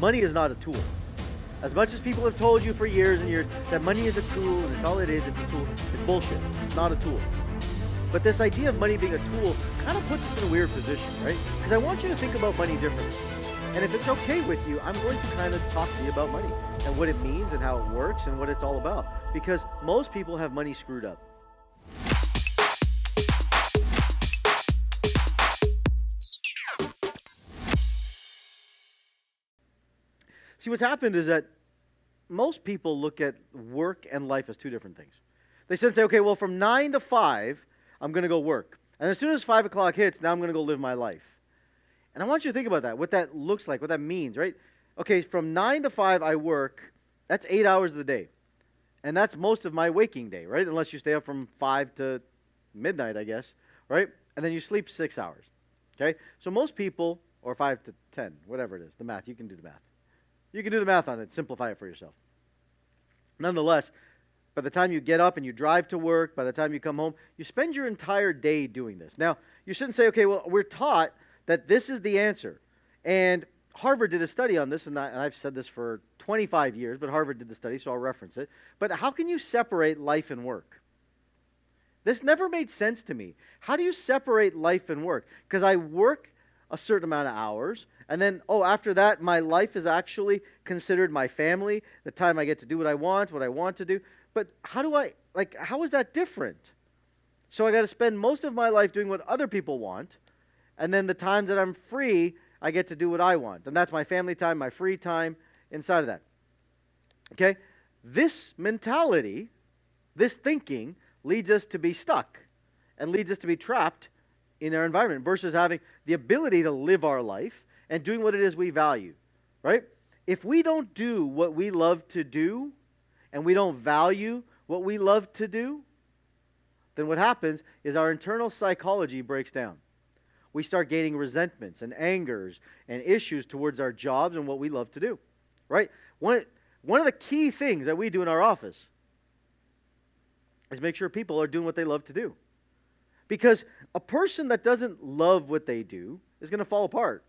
Money is not a tool. As much as people have told you for years and years that money is a tool and it's all it is, it's a tool, it's bullshit. It's not a tool. But this idea of money being a tool kind of puts us in a weird position, right? Because I want you to think about money differently. And if it's okay with you, I'm going to kind of talk to you about money and what it means and how it works and what it's all about. Because most people have money screwed up. See, what's happened is that most people look at work and life as two different things. They say, okay, well, from 9 to 5, I'm going to go work. And as soon as 5 o'clock hits, now I'm going to go live my life. And I want you to think about that, what that looks like, what that means, right? Okay, from 9 to 5, I work. That's 8 hours of the day. And that's most of my waking day, right? Unless you stay up from 5 to midnight, I guess, right? And then you sleep 6 hours, okay? So most people, or 5 to 10, whatever it is, the math, you can do the math. You can do the math on it, simplify it for yourself. Nonetheless, by the time you get up and you drive to work, by the time you come home, you spend your entire day doing this. Now, you shouldn't say, okay, well, we're taught that this is the answer. And Harvard did a study on this, and I've said this for 25 years, but Harvard did the study, so I'll reference it. But how can you separate life and work? This never made sense to me. How do you separate life and work? Because I work a certain amount of hours, and then, after that, my life is actually considered my family, the time I get to do what I want to do. But how is that different? So I got to spend most of my life doing what other people want, and then the times that I'm free, I get to do what I want. And that's my family time, my free time inside of that. Okay? This mentality, this thinking, leads us to be stuck and leads us to be trapped in our environment versus having the ability to live our life and doing what it is we value, right? If we don't do what we love to do and we don't value what we love to do, then what happens is our internal psychology breaks down. We start gaining resentments and angers and issues towards our jobs and what we love to do, right? One of the key things that we do in our office is make sure people are doing what they love to do. Because a person that doesn't love what they do is going to fall apart.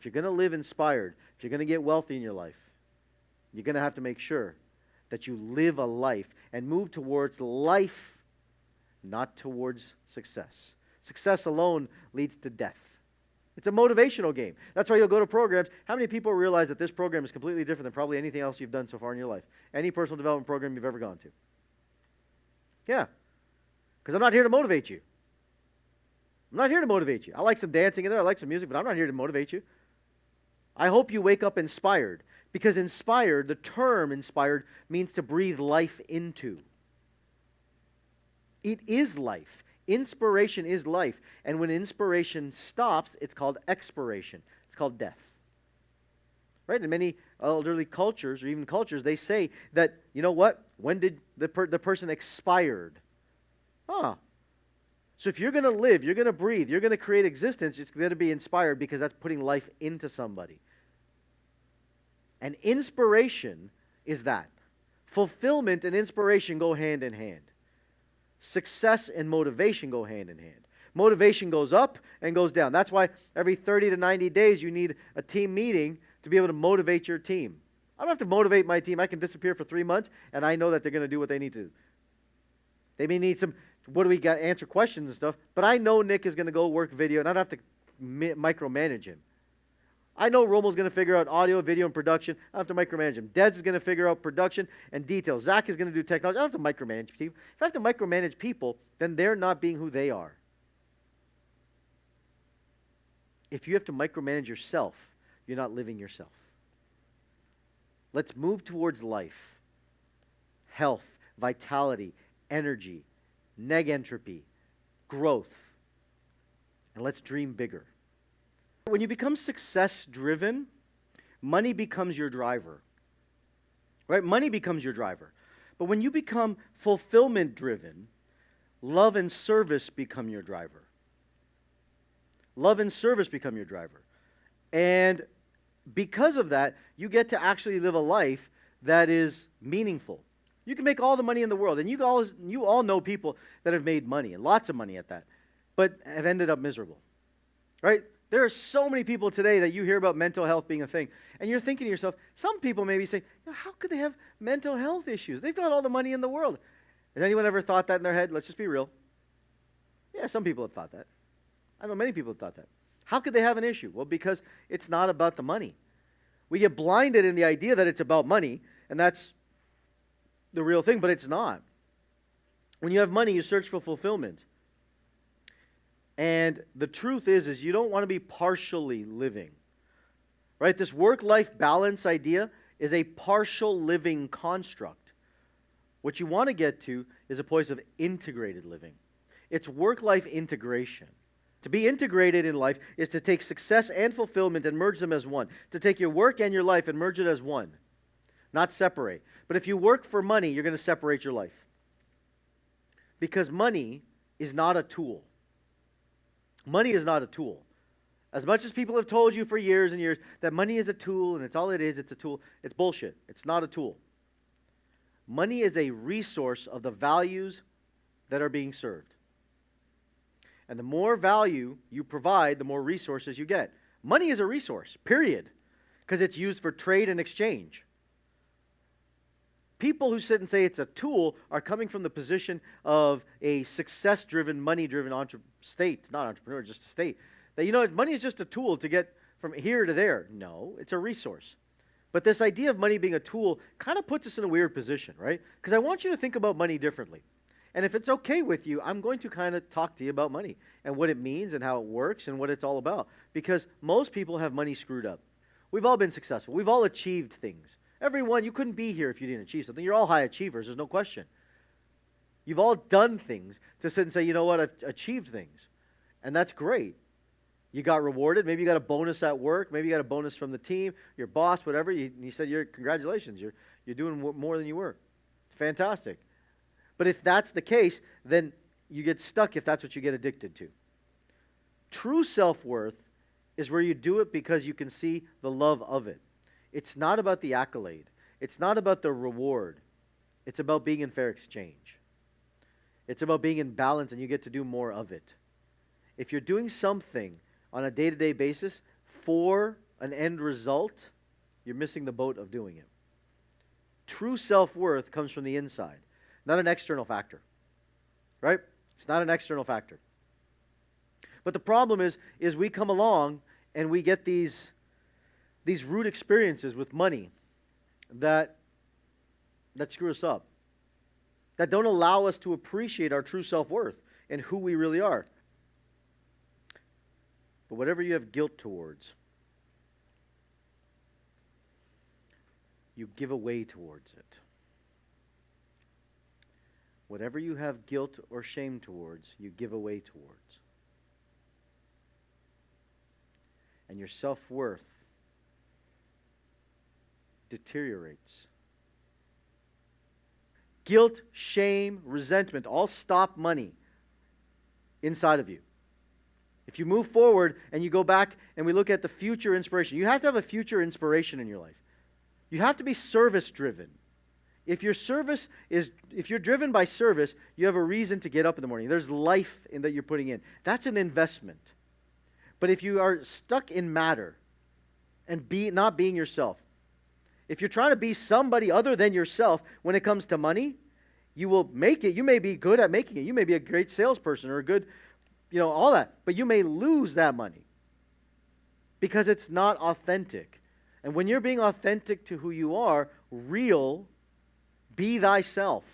If you're going to live inspired, if you're going to get wealthy in your life, you're going to have to make sure that you live a life and move towards life, not towards success. Success alone leads to death. It's a motivational game. That's why you'll go to programs. How many people realize that this program is completely different than probably anything else you've done so far in your life? Any personal development program you've ever gone to? Yeah. Because I'm not here to motivate you. I'm not here to motivate you. I like some dancing in there. I like some music, but I'm not here to motivate you. I hope you wake up inspired. Because inspired, the term inspired, means to breathe life into. It is life. Inspiration is life. And when inspiration stops, it's called expiration. It's called death. Right? In many elderly cultures, or even cultures, they say that, you know what? When did the person expired? So if you're going to live, you're going to breathe, you're going to create existence, it's going to be inspired because that's putting life into somebody. And inspiration is that. Fulfillment and inspiration go hand in hand. Success and motivation go hand in hand. Motivation goes up and goes down. That's why every 30 to 90 days you need a team meeting to be able to motivate your team. I don't have to motivate my team. I can disappear for 3 months and I know that they're going to do what they need to do. They may need some, what do we got, answer questions and stuff, but I know Nick is going to go work video and I don't have to micromanage him. I know Romo's going to figure out audio, video, and production. I don't have to micromanage him. Dez is going to figure out production and details. Zach is going to do technology. I don't have to micromanage people. If I have to micromanage people, then they're not being who they are. If you have to micromanage yourself, you're not living yourself. Let's move towards life, health, vitality, energy, negentropy, growth, and let's dream bigger. When you become success-driven, money becomes your driver, right? Money becomes your driver. But when you become fulfillment-driven, love and service become your driver. Love and service become your driver. And because of that, you get to actually live a life that is meaningful. You can make all the money in the world, and you all know people that have made money, and lots of money at that, but have ended up miserable, right? There are so many people today that you hear about mental health being a thing, and you're thinking to yourself, some people may be saying, how could they have mental health issues? They've got all the money in the world. Has anyone ever thought that in their head? Let's just be real. Yeah, some people have thought that. I know many people have thought that. How could they have an issue? Well, because it's not about the money. We get blinded in the idea that it's about money, and that's the real thing, but it's not. When you have money, you search for fulfillment. And the truth is you don't want to be partially living. Right? This work-life balance idea is a partial living construct. What you want to get to is a place of integrated living. It's work-life integration. To be integrated in life is to take success and fulfillment and merge them as one. To take your work and your life and merge it as one. Not separate. But if you work for money, you're going to separate your life. Because money is not a tool. Money is not a tool. As much as people have told you for years and years that money is a tool and it's all it is, it's a tool, it's bullshit. It's not a tool. Money is a resource of the values that are being served. And the more value you provide, the more resources you get. Money is a resource, period, because it's used for trade and exchange. People who sit and say it's a tool are coming from the position of a success-driven, money-driven state, not entrepreneur, just a state. That, money is just a tool to get from here to there. No, it's a resource. But this idea of money being a tool kind of puts us in a weird position, right? Because I want you to think about money differently. And if it's okay with you, I'm going to kind of talk to you about money and what it means and how it works and what it's all about. Because most people have money screwed up. We've all been successful. We've all achieved things. Everyone, you couldn't be here if you didn't achieve something. You're all high achievers, there's no question. You've all done things to sit and say, you know what, I've achieved things. And that's great. You got rewarded. Maybe you got a bonus at work. Maybe you got a bonus from the team, your boss, whatever. You said, congratulations, you're doing more than you were. It's fantastic. But if that's the case, then you get stuck if that's what you get addicted to. True self-worth is where you do it because you can see the love of it. It's not about the accolade. It's not about the reward. It's about being in fair exchange. It's about being in balance and you get to do more of it. If you're doing something on a day-to-day basis for an end result, you're missing the boat of doing it. True self-worth comes from the inside, not an external factor. Right? It's not an external factor. But the problem is we come along and we get these root experiences with money that screw us up, that don't allow us to appreciate our true self-worth and who we really are. But whatever you have guilt towards, you give away towards it. Whatever you have guilt or shame towards, you give away towards. And your self-worth deteriorates. Guilt, shame, resentment all stop money inside of you. If you move forward and you go back and we look at the future inspiration, you have to have a future inspiration in your life. You have to be service-driven. If you're driven by service, you have a reason to get up in the morning. There's life that you're putting in. That's an investment. But if you are stuck in matter and not being yourself, if you're trying to be somebody other than yourself when it comes to money, you will make it. You may be good at making it. You may be a great salesperson or a good, all that. But you may lose that money because it's not authentic. And when you're being authentic to who you are, real, be thyself,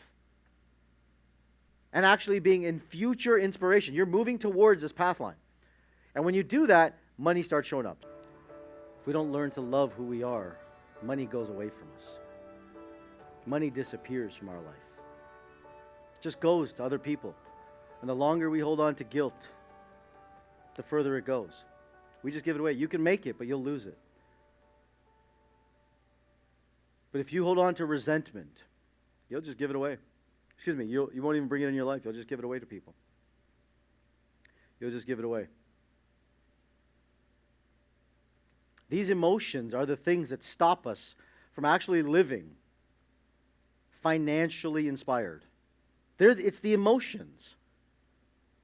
and actually being in future inspiration, you're moving towards this path line. And when you do that, money starts showing up. If we don't learn to love who we are, money goes away from us. Money disappears from our life. It just goes to other people. And the longer we hold on to guilt, the further it goes. We just give it away. You can make it, but you'll lose it. But if you hold on to resentment, you'll just give it away. You won't even bring it in your life. You'll just give it away to people. You'll just give it away. These emotions are the things that stop us from actually living financially inspired. It's the emotions.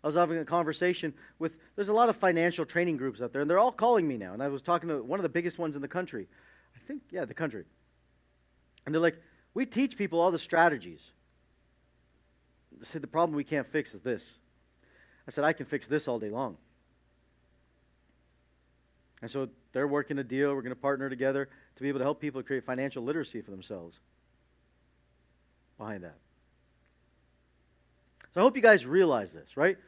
I was having a conversation with, there's a lot of financial training groups out there, and they're all calling me now. And I was talking to one of the biggest ones in the country. I think, yeah, the country. And they're like, we teach people all the strategies. They said, the problem we can't fix is this. I said, I can fix this all day long. And so they're working a deal. We're going to partner together to be able to help people create financial literacy for themselves behind that. So I hope you guys realize this, right?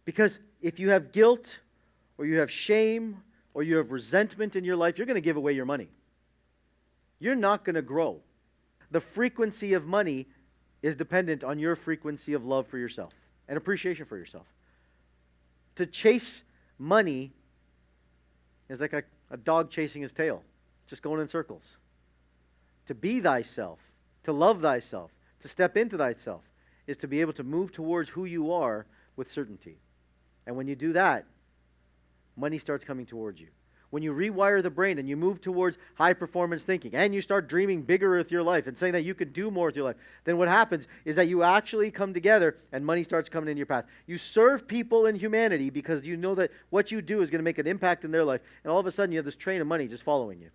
Because if you have guilt or you have shame or you have resentment in your life, you're going to give away your money. You're not going to grow. The frequency of money is dependent on your frequency of love for yourself and appreciation for yourself. To chase money is like a dog chasing his tail, just going in circles. To be thyself, to love thyself, to step into thyself, is to be able to move towards who you are with certainty. And when you do that, money starts coming towards you. When you rewire the brain and you move towards high performance thinking and you start dreaming bigger with your life and saying that you can do more with your life, then what happens is that you actually come together and money starts coming in your path. You serve people in humanity because you know that what you do is going to make an impact in their life, and all of a sudden you have this train of money just following you.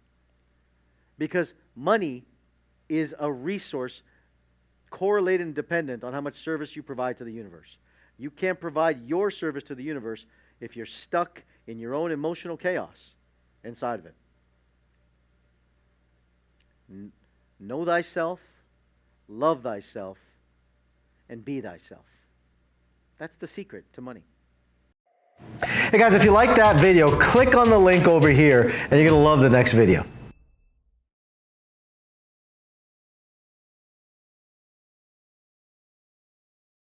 Because money is a resource correlated and dependent on how much service you provide to the universe. You can't provide your service to the universe if you're stuck in your own emotional chaos inside of it. Know thyself, love thyself, and be thyself. That's the secret to money. Hey guys, if you like that video, click on the link over here and you're going to love the next video.